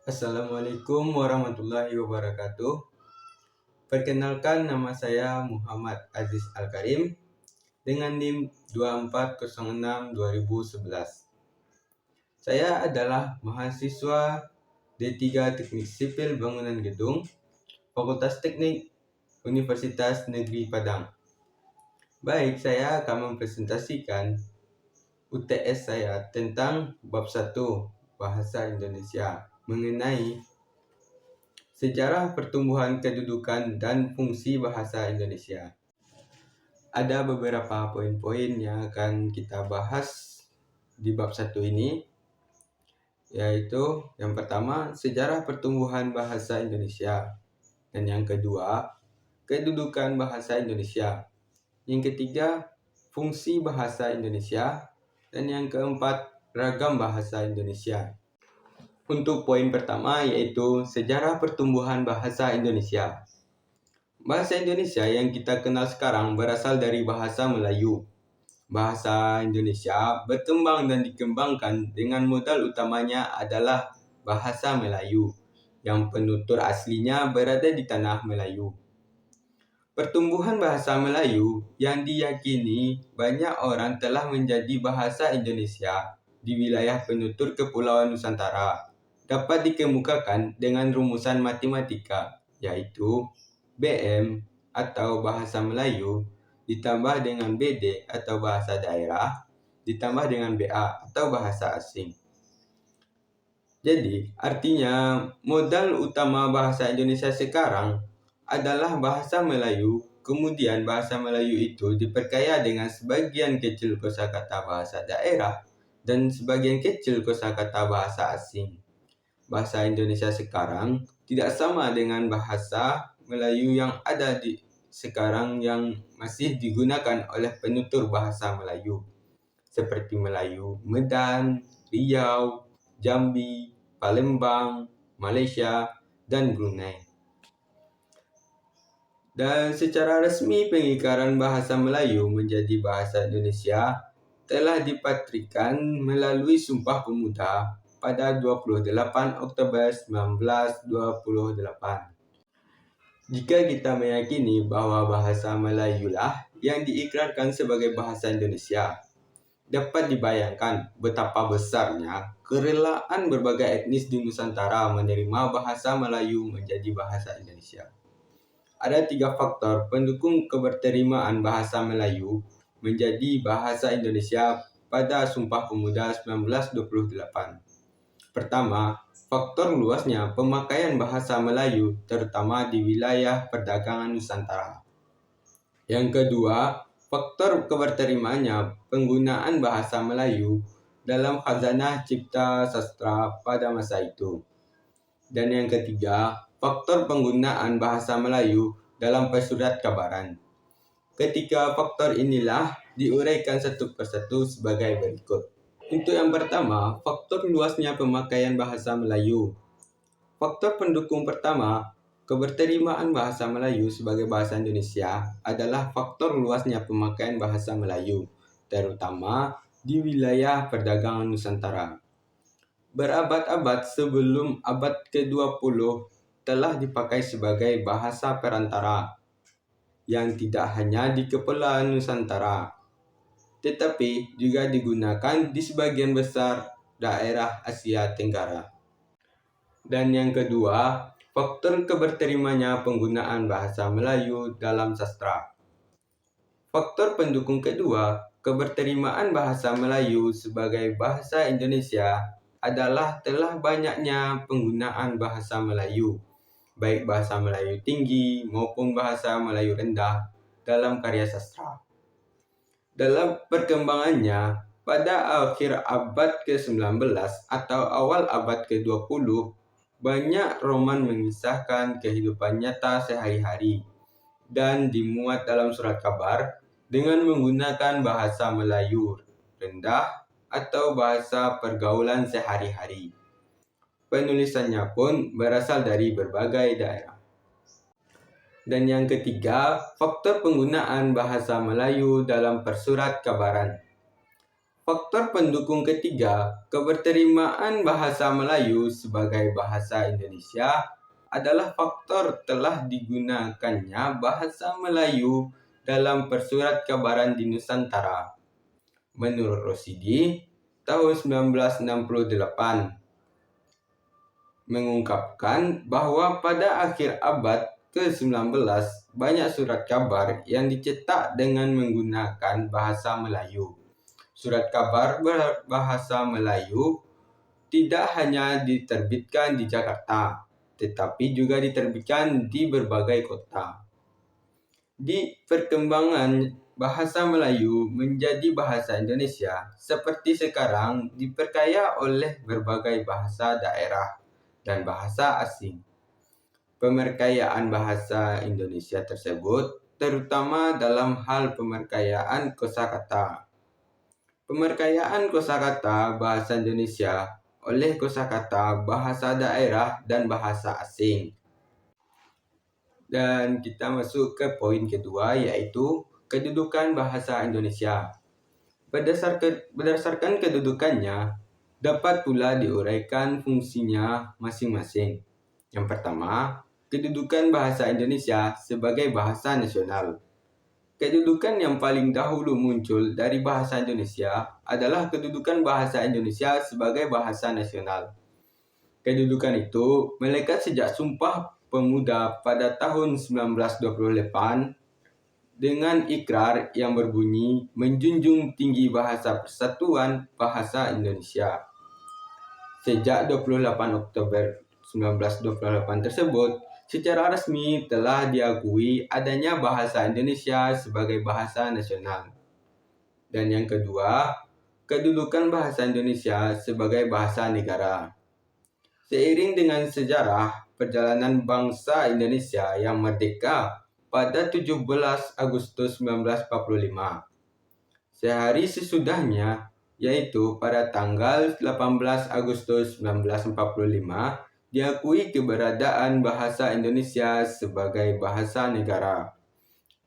Assalamualaikum warahmatullahi wabarakatuh. Perkenalkan, nama saya Muhammad Aziz Al-Karim dengan NIM 2406-2011. Saya adalah mahasiswa D3 Teknik Sipil Bangunan Gedung, Fakultas Teknik Universitas Negeri Padang. Baik, saya akan mempresentasikan UTS saya tentang bab 1 Bahasa Indonesia mengenai sejarah pertumbuhan kedudukan dan fungsi bahasa Indonesia. Ada beberapa poin-poin yang akan kita bahas di bab 1 ini, yaitu yang pertama, sejarah pertumbuhan bahasa Indonesia. Dan yang kedua, kedudukan bahasa Indonesia. Yang ketiga, fungsi bahasa Indonesia. Dan yang keempat, ragam bahasa Indonesia. Untuk poin pertama, yaitu sejarah pertumbuhan bahasa Indonesia. Bahasa Indonesia yang kita kenal sekarang berasal dari bahasa Melayu. Bahasa Indonesia berkembang dan dikembangkan dengan modal utamanya adalah bahasa Melayu, yang penutur aslinya berada di tanah Melayu. Pertumbuhan bahasa Melayu yang diyakini banyak orang telah menjadi bahasa Indonesia di wilayah penutur Kepulauan Nusantara dapat dikemukakan dengan rumusan matematika, yaitu BM atau bahasa Melayu ditambah dengan BD atau bahasa daerah ditambah dengan BA atau bahasa asing. Jadi, artinya modal utama bahasa Indonesia sekarang adalah bahasa Melayu. Kemudian bahasa Melayu itu diperkaya dengan sebagian kecil kosakata bahasa daerah dan sebagian kecil kosakata bahasa asing. Bahasa Indonesia sekarang tidak sama dengan bahasa Melayu yang ada di sekarang yang masih digunakan oleh penutur bahasa Melayu, seperti Melayu Medan, Riau, Jambi, Palembang, Malaysia, dan Brunei. Dan secara resmi pengikaran bahasa Melayu menjadi bahasa Indonesia telah dipatrikan melalui Sumpah Pemuda pada 28 Oktober 1928. Jika kita meyakini bahwa bahasa Melayulah yang diikrarkan sebagai bahasa Indonesia, dapat dibayangkan betapa besarnya kerelaan berbagai etnis di Nusantara menerima bahasa Melayu menjadi bahasa Indonesia. Ada 3 faktor pendukung keberterimaan bahasa Melayu menjadi bahasa Indonesia pada Sumpah Pemuda 1928. Pertama, faktor luasnya pemakaian bahasa Melayu terutama di wilayah perdagangan Nusantara. Yang kedua, faktor keberterimaannya penggunaan bahasa Melayu dalam khazanah cipta sastra pada masa itu. Dan yang ketiga, faktor penggunaan bahasa Melayu dalam pesurat kabaran. Ketiga faktor inilah diuraikan satu persatu sebagai berikut. Untuk yang pertama, faktor luasnya pemakaian bahasa Melayu. Faktor pendukung pertama, keberterimaan bahasa Melayu sebagai bahasa Indonesia adalah faktor luasnya pemakaian bahasa Melayu, terutama di wilayah perdagangan Nusantara. Berabad-abad sebelum abad ke-20 telah dipakai sebagai bahasa perantara yang tidak hanya di Kepulauan Nusantara, tetapi juga digunakan di sebagian besar daerah Asia Tenggara. Dan yang kedua, faktor keberterimanya penggunaan bahasa Melayu dalam sastra. Faktor pendukung kedua, keberterimaan bahasa Melayu sebagai bahasa Indonesia adalah telah banyaknya penggunaan bahasa Melayu, baik bahasa Melayu tinggi maupun bahasa Melayu rendah dalam karya sastra. Dalam perkembangannya, pada akhir abad ke-19 atau awal abad ke-20, banyak roman mengisahkan kehidupan nyata sehari-hari dan dimuat dalam surat kabar dengan menggunakan bahasa Melayu rendah atau bahasa pergaulan sehari-hari. Penulisannya pun berasal dari berbagai daerah. Dan yang ketiga, faktor penggunaan bahasa Melayu dalam persurat kabaran. Faktor pendukung ketiga, keberterimaan bahasa Melayu sebagai bahasa Indonesia adalah faktor telah digunakannya bahasa Melayu dalam persurat kabaran di Nusantara. Menurut Rosidi, tahun 1968, mengungkapkan bahwa pada akhir abad ke-19 banyak surat kabar yang dicetak dengan menggunakan bahasa Melayu. Surat kabar berbahasa Melayu tidak hanya diterbitkan di Jakarta, tetapi juga diterbitkan di berbagai kota. Di perkembangan bahasa Melayu menjadi bahasa Indonesia seperti sekarang diperkaya oleh berbagai bahasa daerah dan bahasa asing. Pemerkayaan bahasa Indonesia tersebut terutama dalam hal pemerkayaan kosakata. Pemerkayaan kosakata bahasa Indonesia oleh kosakata bahasa daerah dan bahasa asing. Dan kita masuk ke poin kedua, yaitu kedudukan bahasa Indonesia. Berdasarkan kedudukannya, dapat pula diuraikan fungsinya masing-masing. Yang pertama, kedudukan bahasa Indonesia sebagai bahasa nasional. Kedudukan yang paling dahulu muncul dari bahasa Indonesia adalah kedudukan bahasa Indonesia sebagai bahasa nasional. Kedudukan itu melekat sejak Sumpah Pemuda pada tahun 1928 dengan ikrar yang berbunyi menjunjung tinggi bahasa persatuan bahasa Indonesia. Sejak 28 Oktober 1928 tersebut, secara resmi telah diakui adanya bahasa Indonesia sebagai bahasa nasional. Dan yang kedua, kedudukan bahasa Indonesia sebagai bahasa negara. Seiring dengan sejarah perjalanan bangsa Indonesia yang merdeka pada 17 Agustus 1945, sehari sesudahnya, yaitu pada tanggal 18 Agustus 1945, diakui keberadaan bahasa Indonesia sebagai bahasa negara.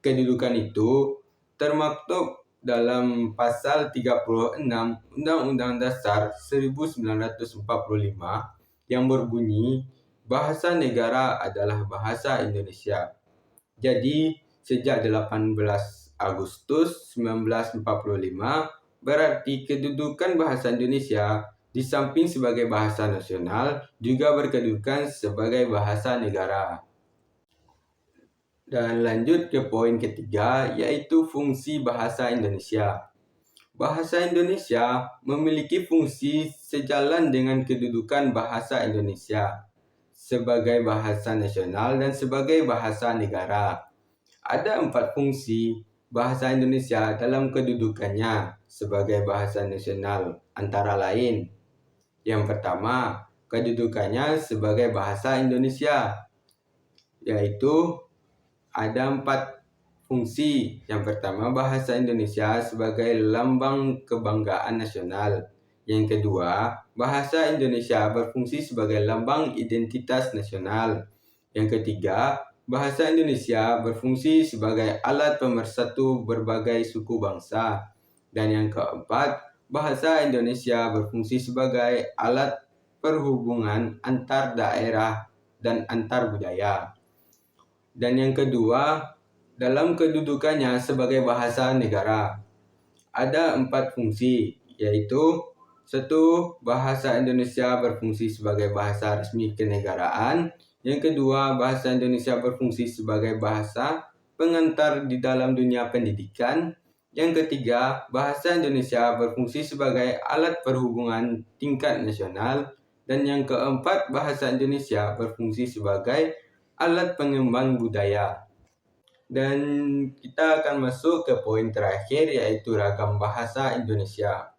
Kedudukan itu termaktub dalam pasal 36 Undang-Undang Dasar 1945 yang berbunyi bahasa negara adalah bahasa Indonesia. Jadi, sejak 18 Agustus 1945, berarti kedudukan bahasa Indonesia di samping sebagai bahasa nasional juga berkedudukan sebagai bahasa negara. Dan lanjut ke poin ketiga, yaitu fungsi bahasa Indonesia. Bahasa Indonesia memiliki fungsi sejalan dengan kedudukan bahasa Indonesia sebagai bahasa nasional dan sebagai bahasa negara. Ada 4 fungsi bahasa Indonesia dalam kedudukannya sebagai bahasa nasional, antara lain. Yang pertama, kedudukannya sebagai bahasa Indonesia, yaitu ada 4 fungsi. Yang pertama, bahasa Indonesia sebagai lambang kebanggaan nasional. Yang kedua, bahasa Indonesia berfungsi sebagai lambang identitas nasional. Yang ketiga, bahasa Indonesia berfungsi sebagai alat pemersatu berbagai suku bangsa. Dan yang keempat, bahasa Indonesia berfungsi sebagai alat perhubungan antar daerah dan antar budaya. Dan yang kedua, dalam kedudukannya sebagai bahasa negara, ada 4 fungsi, yaitu 1. Bahasa Indonesia berfungsi sebagai bahasa resmi kenegaraan. Yang kedua, bahasa Indonesia berfungsi sebagai bahasa pengantar di dalam dunia pendidikan. Yang ketiga, bahasa Indonesia berfungsi sebagai alat perhubungan tingkat nasional. Dan yang keempat, bahasa Indonesia berfungsi sebagai alat pengembang budaya. Dan kita akan masuk ke poin terakhir, yaitu ragam bahasa Indonesia.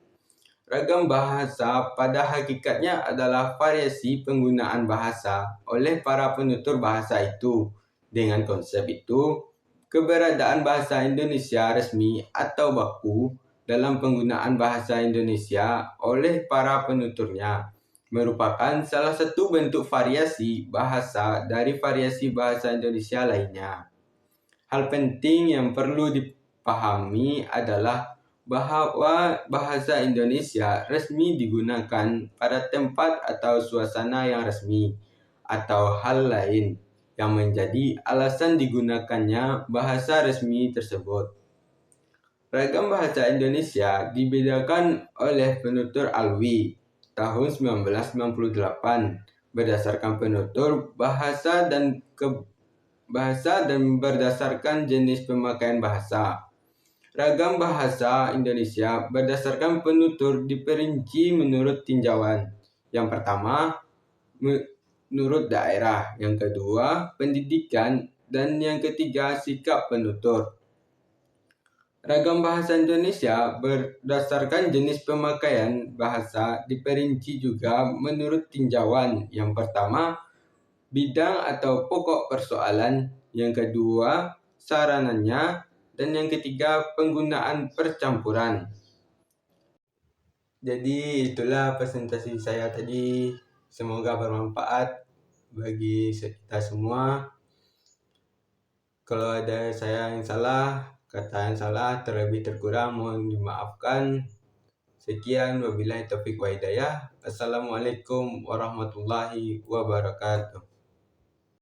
Ragam bahasa pada hakikatnya adalah variasi penggunaan bahasa oleh para penutur bahasa itu. Dengan konsep itu, keberadaan bahasa Indonesia resmi atau baku dalam penggunaan bahasa Indonesia oleh para penuturnya merupakan salah satu bentuk variasi bahasa dari variasi bahasa Indonesia lainnya. Hal penting yang perlu dipahami adalah bahwa bahasa Indonesia resmi digunakan pada tempat atau suasana yang resmi atau hal lain yang menjadi alasan digunakannya bahasa resmi tersebut. Ragam bahasa Indonesia dibedakan oleh penutur Alwi tahun 1998 berdasarkan penutur bahasa dan berdasarkan jenis pemakaian bahasa. Ragam bahasa Indonesia berdasarkan penutur diperinci menurut tinjauan. Yang pertama, menurut daerah. Yang kedua, pendidikan. Dan yang ketiga, sikap penutur. Ragam bahasa Indonesia berdasarkan jenis pemakaian bahasa diperinci juga menurut tinjauan. Yang pertama, bidang atau pokok persoalan. Yang kedua, sarananya. Dan yang ketiga, penggunaan percampuran. Jadi itulah presentasi saya tadi. Semoga bermanfaat bagi kita semua. Kalau ada saya yang salah, kata yang salah, terlebih terkurang mohon dimaafkan. Sekian, wabillahi taufiq wa hidayah. Assalamualaikum warahmatullahi wabarakatuh.